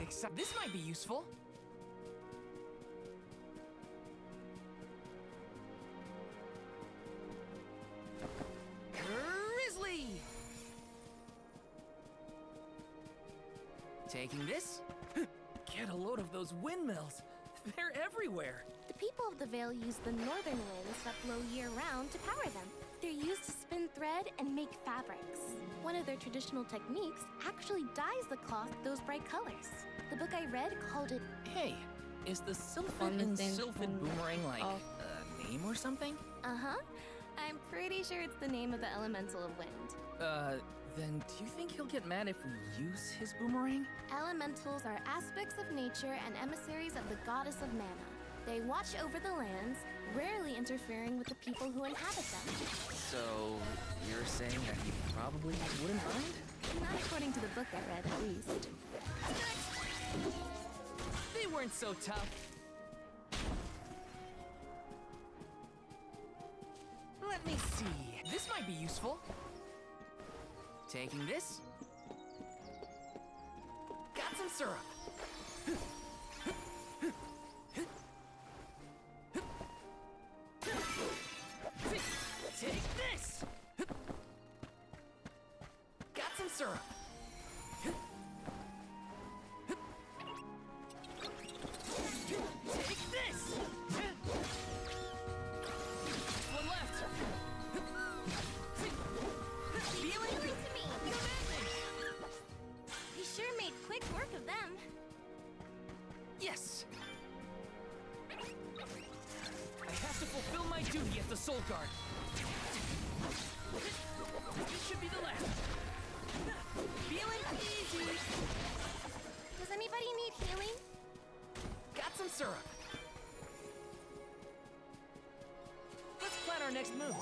exciting. This might be useful. Grizzly! Taking this? Get a load of those windmills. They're everywhere. The people of the Vale use the northern winds that blow year-round to power them. They're used to spin thread and make fabrics. One of their traditional techniques actually dyes the cloth those bright colors. The book I read called it... Hey, is the Sylphid and Sylphid boomerang like a name or something? Uh-huh. I'm pretty sure it's the name of the elemental of wind. Then do you think he'll get mad if we use his boomerang? Elementals are aspects of nature and emissaries of the goddess of mana. They watch over the lands, rarely interfering with the people who inhabit them. So, you're saying that he probably wouldn't mind? Not according to the book I read, at least. They weren't so tough. Let me see. This might be useful. Taking this. Got some syrup. Take this. Got some syrup. Take this. One left. Feeling Give it to me! He sure made quick work of them. Yes. I have to fulfill my duty as the Soul Guard. This should be the last. Feeling easy. Does anybody need healing? Got some syrup. Let's plan our next move.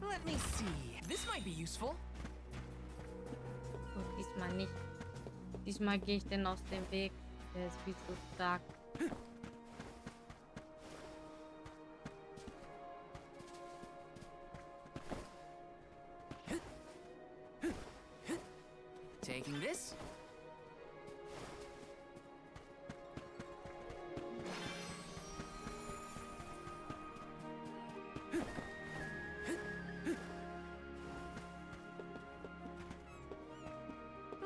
Let me see. This might be useful. Und diesmal nicht. Diesmal gehe ich denn aus dem Weg. Der ist viel zu stark. Taking this.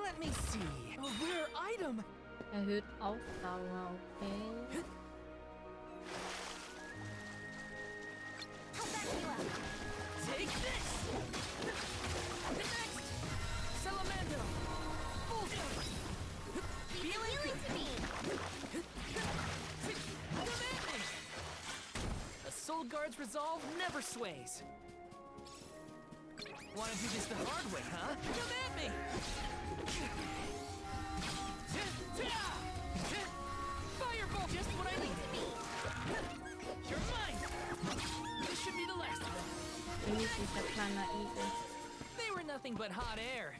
Let me see. A rare item. Erhöht Ausdauer, okay. I'll back you up. Take this. Next. Salamando. Feeling Healing to me! Commandment. A Soul Guard's resolve never sways. Want to do this the hard way, huh? Command me. Fireball, just what I need. You're mine. This should be the last of them. Genieß dieser kleine Igel. They were nothing but hot air.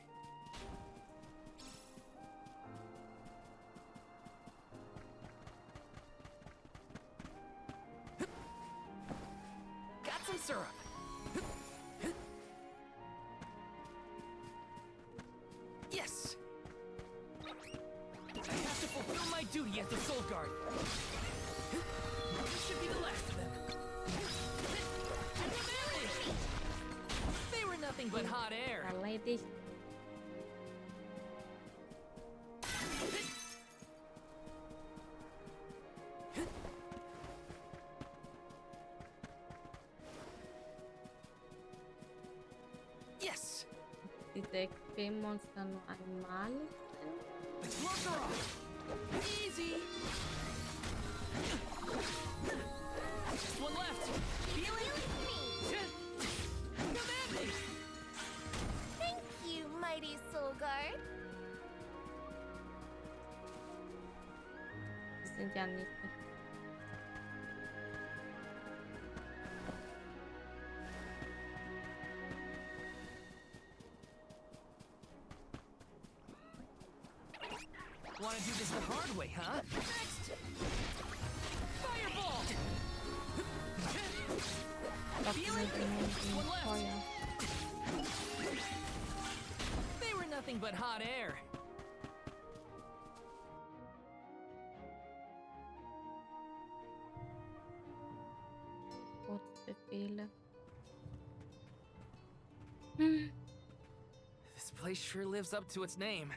Got some syrup. Yes. I have to fulfill my duty as the Soul Guard. This should be the last of them. They were nothing but hot air. Alay dich. Yes. Diese Extremmonster nur einmalig sind. Gloves are off. Easy. Just one left. Feel it? Come at me. Thank you, mighty Soul Guard. Die sind ja niedlich. Want to do this the hard way, huh? Next. Fireball. Ich glaube, die Feel sind it? irgendwie One left. Feuer. They were nothing but hot air. Kurzbefehle. This place sure lives up to its name.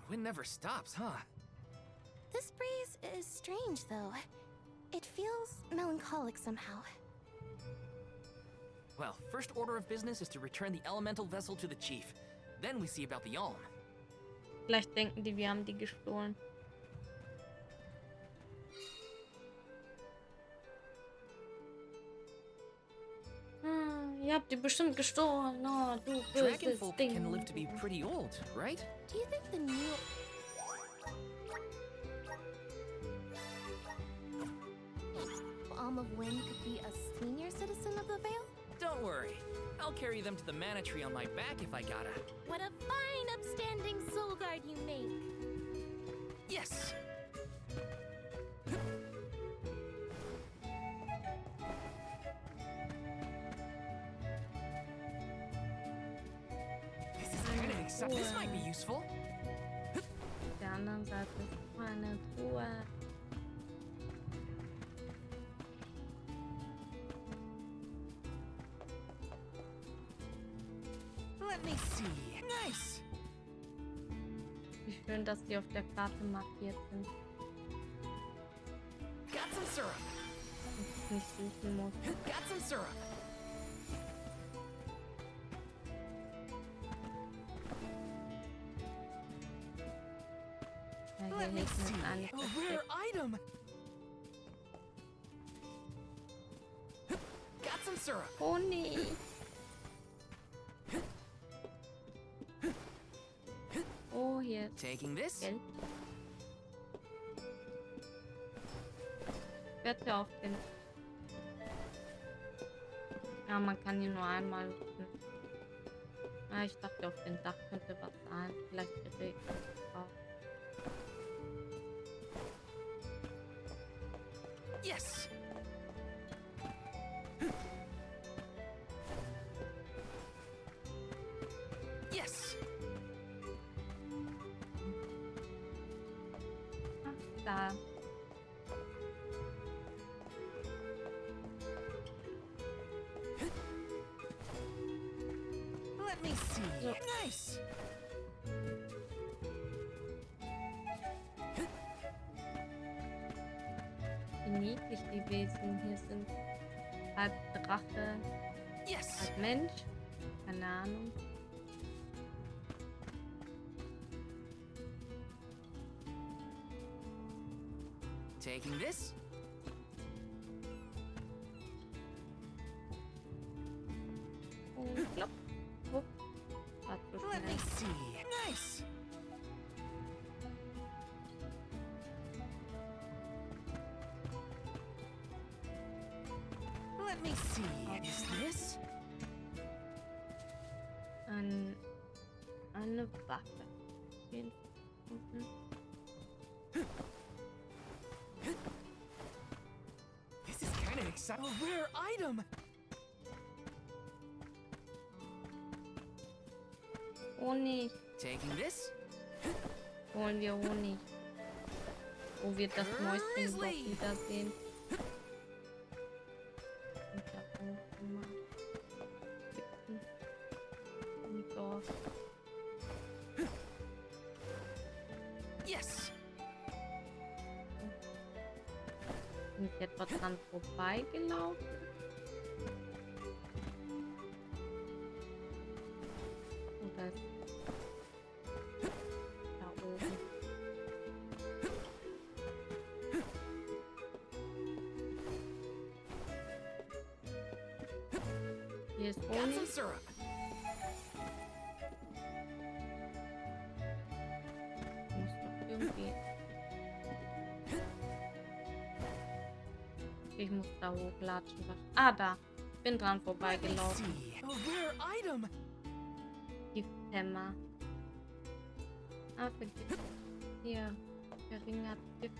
The wind never stops, huh? This breeze is strange, though. It feels melancholic somehow. Well, first order of business is to return the elemental vessel to the chief. Then we see about the Alm. Vielleicht denken die, wir haben die gestohlen. Ihr habt die bestimmt gestohlen. Oh, du böses Dragonfolk Ding. can live to be pretty old, right? Do you think the new Alm of Wind could be a senior citizen of the Vale? Don't worry. I'll carry them to the mana tree on my back if I gotta. What a fine, upstanding soul guard you make! Yes! This is kinda exciting. This might be useful. Auf der anderen Seite ist meine Truhe. Let me see. Nice! Wie schön, dass die auf der Karte markiert sind. Got some syrup. Und ich nicht suchen muss. Got some syrup. Ja, hier Let me hinten see. ist eine A rare versteckt. item. Got some syrup. Oh nee. Oh, hier ist Taking this. Geld. Wette auf den. Ja, man kann hier nur einmal looten. Ah, ich dachte, auf dem Dach könnte was sein. Vielleicht irre ich mich auch. Yes. Yes. Da. Let me see. So. Nice. Wie niedlich die Wesen hier sind. Halb Drache, Yes. halb Mensch. Keine Ahnung. Taking this. Und plopp. Wupp. War zu Let me schnell. see. Nice. Let me see. Is this? Eine Waffe. Auf jeden Fall. Mhm. This is kind of exciting. A rare item. Honig. Taking this. Holen wir Honig. Wo wir das Mäuschen doch Grizzly. wiedersehen. Und da unten mal klicken. Im Dorf. Yes. Bin ich etwa dran vorbeigelaufen? Oder ist da oben? Hier ist Got some Honig. syrup. Muss doch irgendwie. Ich muss da hochlatschen. Ah, da. Bin dran Let me vorbeigelaufen. see. A rare item. Gifthämmer. Ah, vergiss. Hier. Verringert Gift.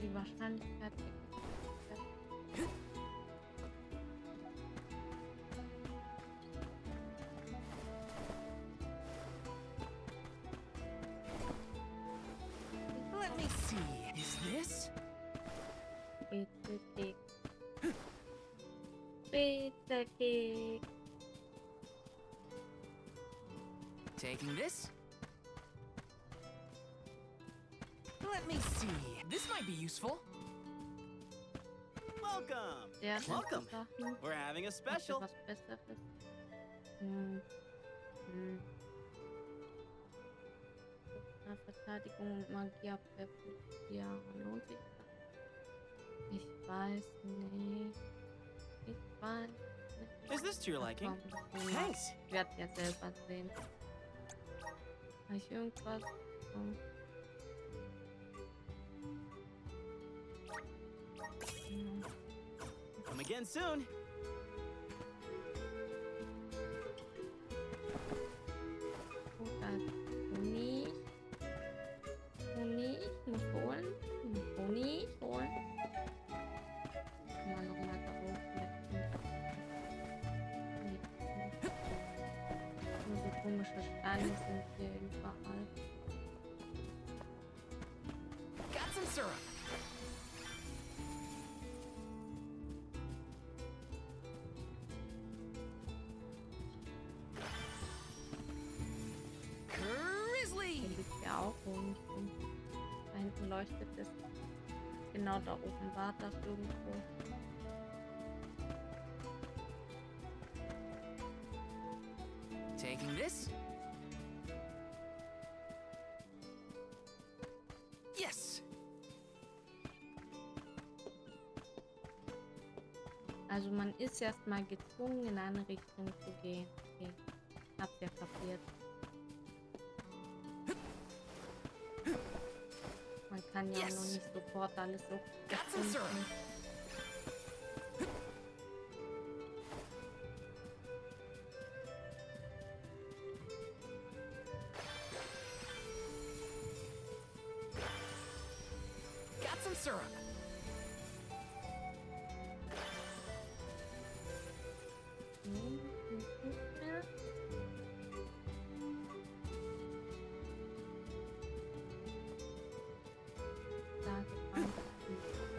Die Wahrscheinlichkeit. Let me see. Is this? Rätselkeks. Rätselkeks. Taking this? Let me see. This might be useful. Welcome. Der hat Welcome. Sachen. We're having a Hätte special. was Besseres. Hm. Hm. Na, Verteidigung und Magie abwerfen. Ja, lohnt sich das? Ich weiß nicht. Ich weiß nicht. Is this to your liking? Komm, das nehmen wir. Thanks. Ich werde ja selber sehen. Habe ich irgendwas? Hm. Hm. Come again soon. Gut, also Honig. Honig muss holen. Honig holen. Mal noch mal da oben vielleicht. Nur so komische Steine sind hier überall. Got some syrup. Grizzly. Hier liegt ja auch Honig rum. Da hinten leuchtet es. Genau da oben war das irgendwo. Taking this? Yes. Also man ist erstmal gezwungen, in eine Richtung zu gehen. Okay, hab's ja kapiert. Man kann ja Yes. noch nicht sofort alles so Got some syrup. erkunden. Got some syrup. Nicht mehr. Da gefallen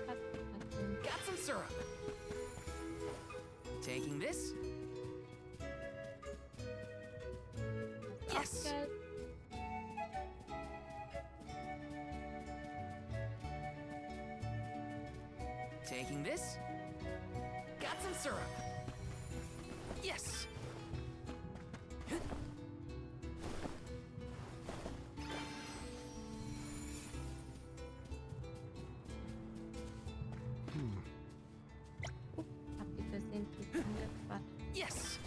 Kasten. Got some syrup. Taking this? Yes. Abgeld. Taking this? Got some syrup. Yes. Hab die versehentlich angequatscht. Yes.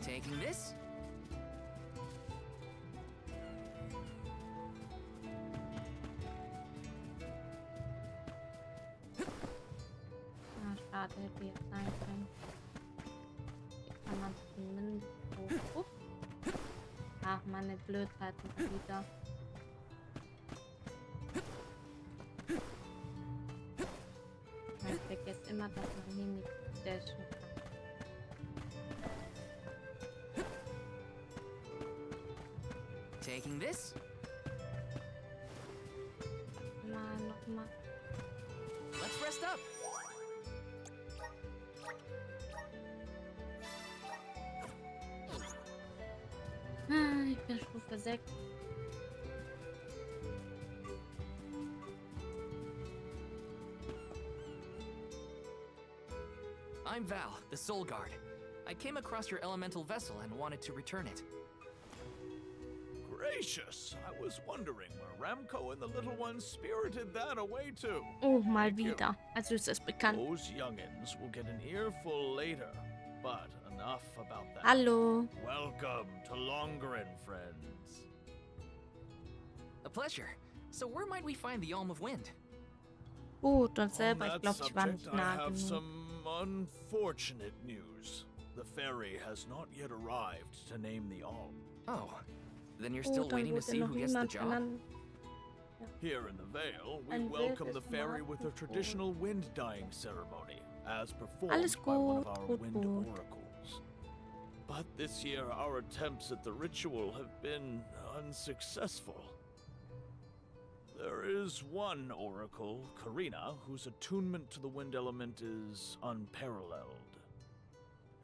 Taking this? Ah, schade, hätte jetzt sein können. Hier kann man zumindest hoch. Ach, meine Blödheiten wieder. Ich vergesse immer, dass man hier nicht dashen kann. Taking this? Nochmal. Let's rest up. Ah, ich bin Stufe 6. I'm Val, the Soul Guard. I came across your elemental vessel and wanted to return it. Great. gracious! I was wondering where Ramco and the little ones spirited that away to. Oh, mal Thank you. wieder. Also ist es bekannt. Those youngins will get an earful later, but enough about that. Hallo. Welcome to Longren, friends. A pleasure. So where might we find the Alm of Wind? Gut, und On selber, ich that glaube, ich war subject, nicht I nah have genug. some unfortunate news. The ferry has not yet arrived to name the Alm. Oh, then you're Gut, still dann waiting to wurde see noch who gets the niemand job? genannt. Here in the Vale, we Ein welcome wildes the ferry with a Markenbrot. traditional wind dyeing ceremony, as performed Alles by one of gut, our gut, wind gut. oracles. But this year, our attempts at the ritual have been unsuccessful. There is one oracle, Karina, whose attunement to the wind element is unparalleled.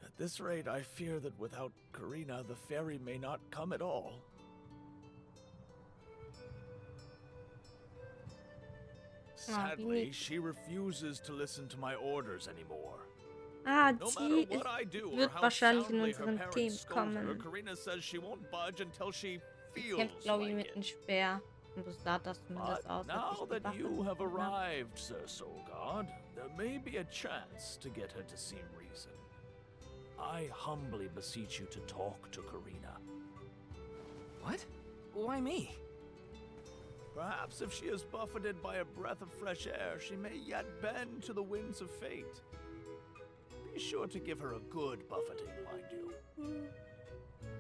At this rate, I fear that without Karina, the ferry may not come at all. Sadly, she refuses to listen to my orders anymore. Ah, No sie matter what I do or wird how wahrscheinlich in soundly her unserem Team parents scold her, kommen. Karina says she won't budge until she feels Kämpft, glaube ich, like mit it. einem Speer. Und so sah das zumindest But aus, now als ich that die you Waffe have gesehen habe. arrived, Sir Solgard, there may be a chance to get her to see reason. I humbly beseech you to talk to Karina. What? Why me? Perhaps if she is buffeted by a breath of fresh air, she may yet bend to the winds of fate. Be sure to give her a good buffeting, mind you.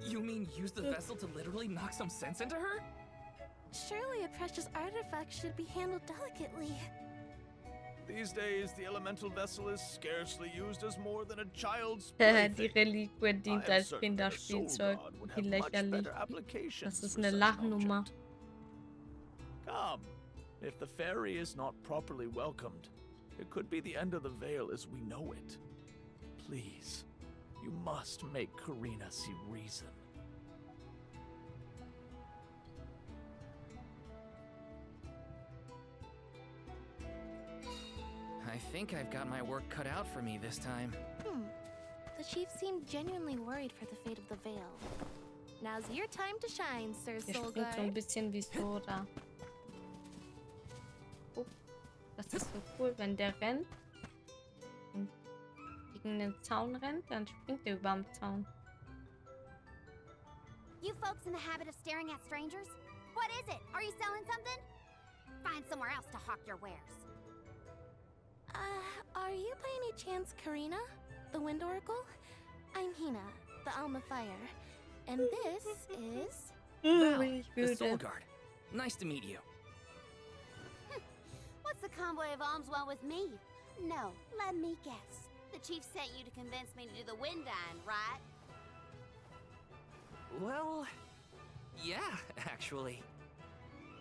You mean use the vessel to literally knock some sense into her? Surely a precious artifact should be handled delicately. These days, the elemental vessel is scarcely used as more than a child's Die plaything. Reliquie I dient am als certain that a soul Kinderspielzeug. god would Wie have much lächerlich. better applications Das ist for eine such an Lachnummer. object. Come, if the ferry is not properly welcomed, it could be the end of the Vale as we know it. Please, you must make Karina see reason. I think I've got my work cut out for me this time. The chief seemed genuinely worried for the fate of the Vale. Now's your time to shine, Sir Der springt so ein Solgard. bisschen wie Soda. Oh, das ist so cool, wenn der rennt und gegen den Zaun rennt, dann springt er über den Zaun. You folks in the habit of staring at strangers? What is it? Are you selling something? Find somewhere else to hawk your wares. Are you by any chance Karina, the Wind Oracle? I'm Hina, the Alm of Fire. And this is... Val, Ich the würde. Soulguard. Nice to meet you. What's the convoy of alms want with me? No, let me guess. The chief sent you to convince me to do the wind dyeing, right? Well, yeah, actually.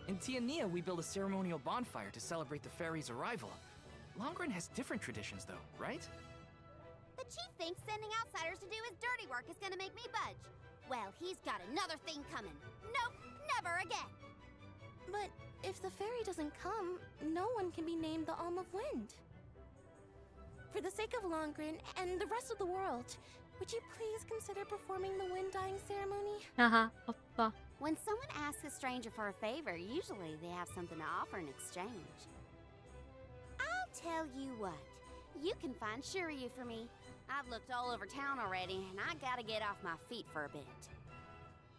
In Tiania, we build a ceremonial bonfire to celebrate the ferry's arrival. Longren has different traditions, though, right? The chief thinks sending outsiders to do his dirty work is gonna make me budge. Well, he's got another thing coming. Nope, never again. But if the fairy doesn't come, no one can be named the Alm of Wind. For the sake of Longren and the rest of the world, would you please consider performing the wind dyeing ceremony? Haha, Opfer. When someone asks a stranger for a favor, usually they have something to offer in exchange. I'll tell you what, you can find Shiryu for me. I've looked all over town already, and I gotta get off my feet for a bit.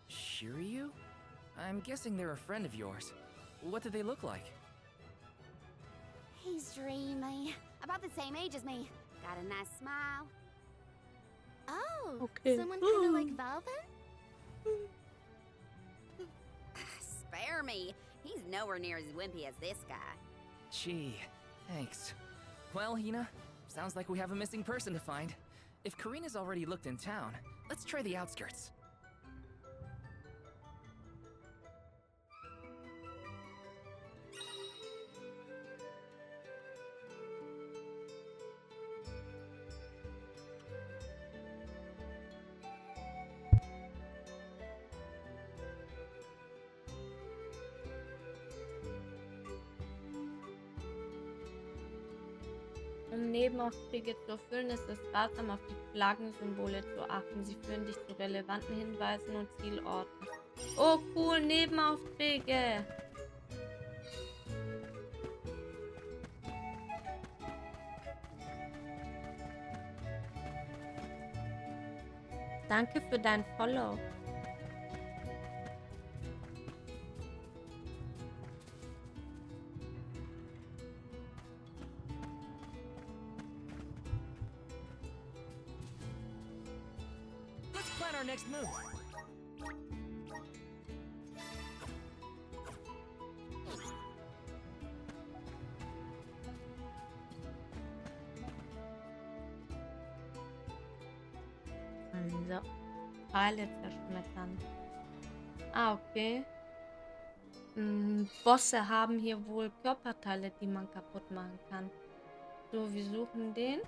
Shiryu? I'm guessing they're a friend of yours. What do they look like? He's dreamy, about the same age as me. Got a nice smile. Oh, Okay. someone kind of like Val then? Spare me. He's nowhere near as wimpy as this guy. Gee, thanks. Well, Hina, sounds like we have a missing person to find. If Karina's already looked in town, let's try the outskirts. Um Nebenaufträge zu erfüllen, ist es ratsam, auf die Flaggensymbole zu achten. Sie führen dich zu relevanten Hinweisen und Zielorten. Oh, cool, Nebenaufträge. Danke für dein Follow. Let's plan our next move. So. Teile zerschmettern. Ah, okay. Bosse haben hier wohl Körperteile, die man kaputt machen kann. So, wir suchen den.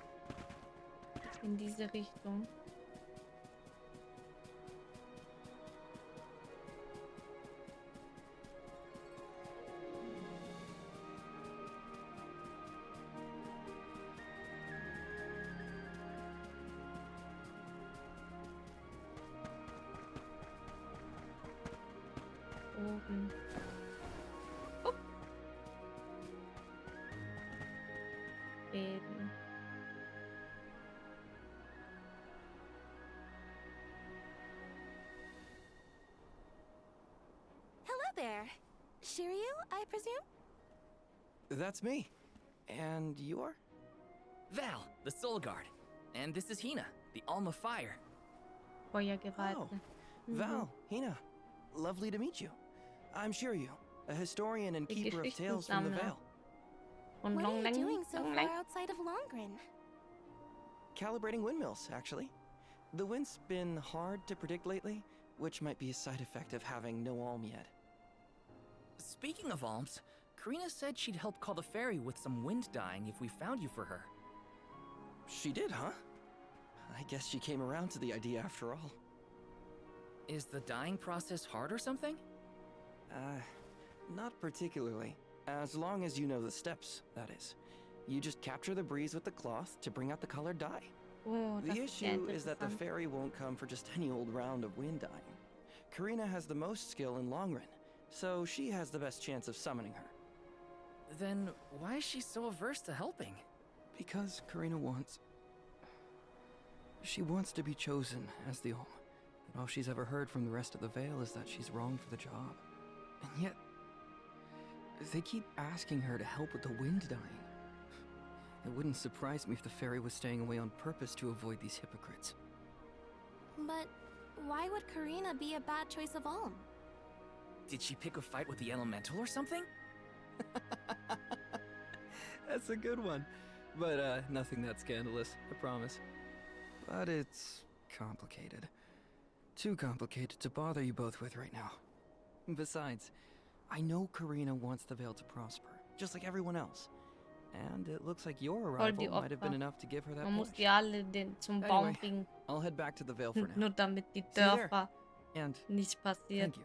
In diese Richtung. Oben. Oh. Reden. Hello there. Shiryu, I presume? That's me. And you are? Val, the Soul Guard. And this is Hina, the Alma Fire. Feuergeweihte. Oh, Val, Hina. Lovely to meet you. I'm Shiryu, a historian and Die keeper of tales from the Geschichtensammler. Vale. Und What are you Longleng, doing so Longleng. far outside of Longren? Calibrating windmills, actually. The wind's been hard to predict lately, which might be a side effect of having no alm yet. Speaking of alms, Karina said she'd help call the ferry with some wind dying if we found you for her. She did, huh? I guess she came around to the idea after all. Is the dyeing process hard or something? Not particularly. As long as you know the steps, that is. You just capture the breeze with the cloth to bring out the colored dye. Oh, das The ist sehr issue is that the interessant. fairy won't come for just any old round of wind dyeing. Karina has the most skill in Longren, so she has the best chance of summoning her. Then why is she so averse to helping? Because Karina wants... She wants to be chosen as the Olm. And all she's ever heard from the rest of the Vale is that she's wrong for the job. And yet... They keep asking her to help with the wind dyeing. It wouldn't surprise me if the fairy was staying away on purpose to avoid these hypocrites. But why would Karina be a bad choice of Alm? Did she pick a fight with the elemental or something? That's a good one. But, nothing that scandalous, I promise. But it's complicated. Too complicated to bother you both with right now. Besides, I know Karina wants the Vale to prosper, just like everyone else. And it looks like your Voll die arrival might have been Opfer. enough to give her that Man muss push. die alle zum Baum Anyway, bringen, I'll head back to the Vale for now. nur damit die See you there. Dörfer And nichts passiert. thank you.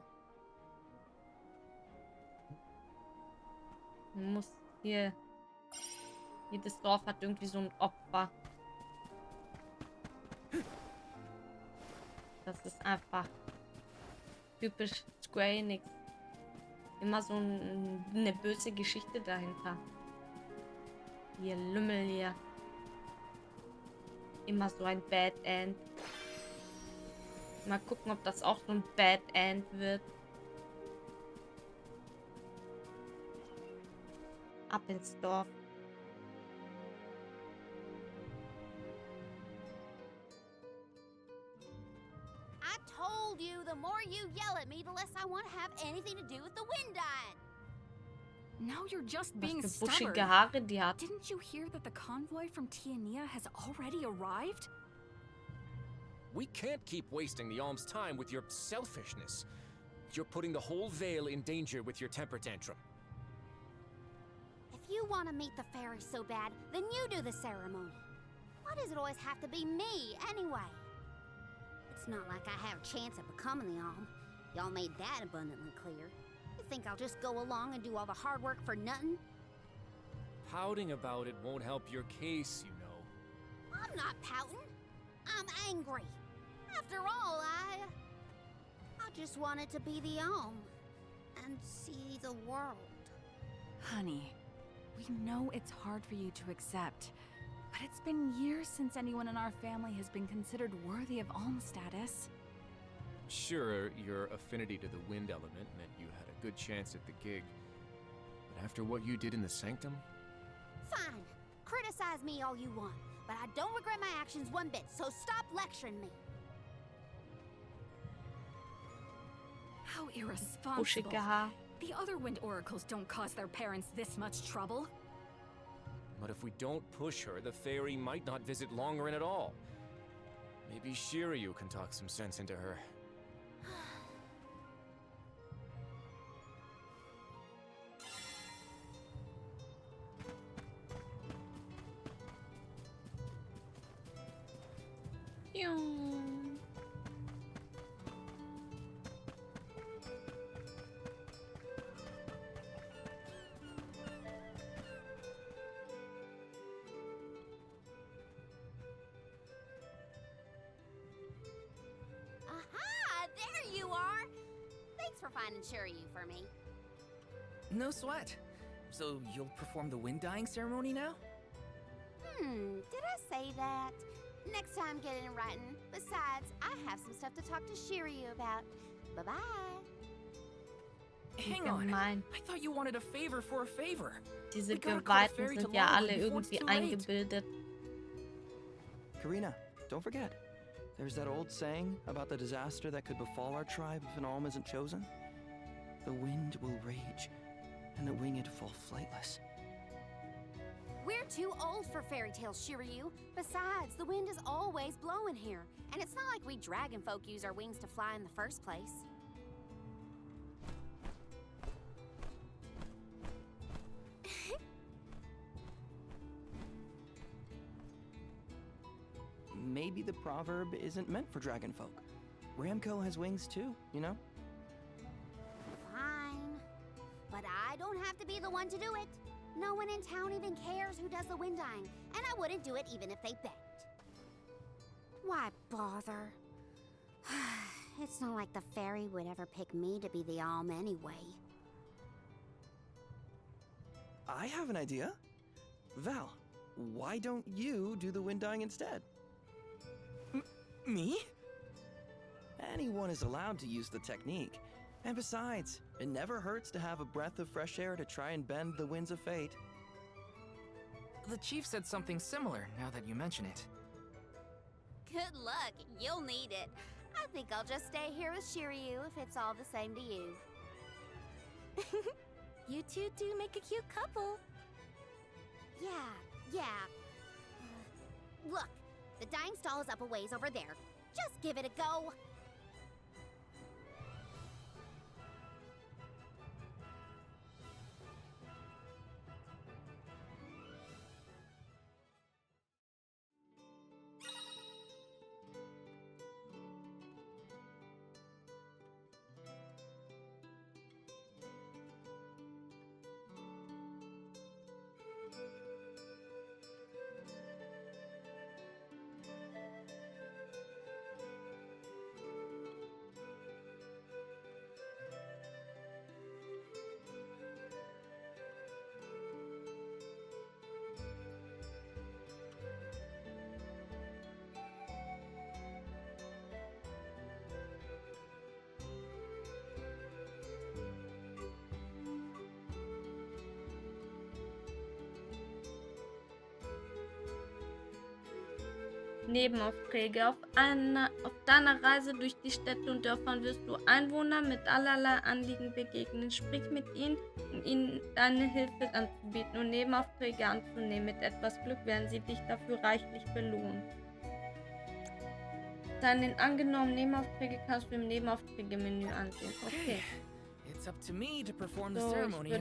Man muss hier... Jedes Dorf hat irgendwie so ein Opfer. Das ist einfach typisch Square Enix. Immer so eine böse Geschichte dahinter. Hier, Lümmel hier. Immer so ein Bad End. Mal gucken, ob das auch so ein Bad End wird. Ab ins Dorf. I told you the more you yell at me, the less I want to have anything to do with the wind dyeing. Now you're just Was being für stubborn. buschige Haare die hat. Didn't you hear that the convoy from Tiania has already arrived? We can't keep wasting the Alm's time with your selfishness. You're putting the whole Vale in danger with your temper tantrum. If you want to meet the fairy so bad, then you do the ceremony. Why does it always have to be me, anyway? It's not like I have a chance of becoming the Alm. Y'all made that abundantly clear. You think I'll just go along and do all the hard work for nothing? Pouting about it won't help your case, you know. I'm not pouting. I'm angry. After all, I just wanted to be the Alm and see the world. Honey, we know it's hard for you to accept, but it's been years since anyone in our family has been considered worthy of Alm status. Sure, your affinity to the wind element meant you had a good chance at the gig. But after what you did in the Sanctum? Fine. Criticize me all you want, but I don't regret my actions one bit, so stop lecturing me. How irresponsible. Buschige Haar. The other wind oracles don't cause their parents this much trouble. But if we don't push her, the fairy might not visit Longren at all. Maybe Shiryu can talk some sense into her. Aha! There you are! Thanks for finding Shiryu for me. No sweat. So you'll perform the wind dyeing ceremony now? Did I say that? Next time, get it in writing. Besides, I have some stuff to talk to Shiryu about. Bye-bye. Hang on. Gemein. I thought you wanted a favor for a favor. Diese We gotta call the Geweihten fairy sind to ja Longren alle before it's irgendwie too late. eingebildet. Karina, don't forget. There's that old saying about the disaster that could befall our tribe if an alm isn't chosen. The wind will rage, and the winged fall flightless. We're too old for fairy tales, Shiryu. Besides, the wind is always blowing here. And it's not like we dragon folk use our wings to fly in the first place. Maybe the proverb isn't meant for dragonfolk. Ramco has wings too, you know? Fine. But I don't have to be the one to do it. No one in town even cares who does the wind dyeing, and I wouldn't do it even if they begged. Why bother? It's not like the fairy would ever pick me to be the Alm anyway. I have an idea. Val, why don't you do the wind dyeing instead? Me? Anyone is allowed to use the technique. And besides, it never hurts to have a breath of fresh air to try and bend the winds of fate. The chief said something similar, now that you mention it. Good luck. You'll need it. I think I'll just stay here with Shiryu if it's all the same to you. You two do make a cute couple. Yeah. Look, the dyeing stall is up a ways over there. Just give it a go. Nebenaufträge. Auf deiner Reise durch die Städte und Dörfern wirst du Einwohnern mit allerlei Anliegen begegnen. Sprich mit ihnen, um ihnen deine Hilfe anzubieten und Nebenaufträge anzunehmen. Mit etwas Glück werden sie dich dafür reichlich belohnen. Deine angenommenen Nebenaufträge kannst du im Nebenaufträge-Menü ansehen. Okay. It's up to me to perform the So, ich ceremony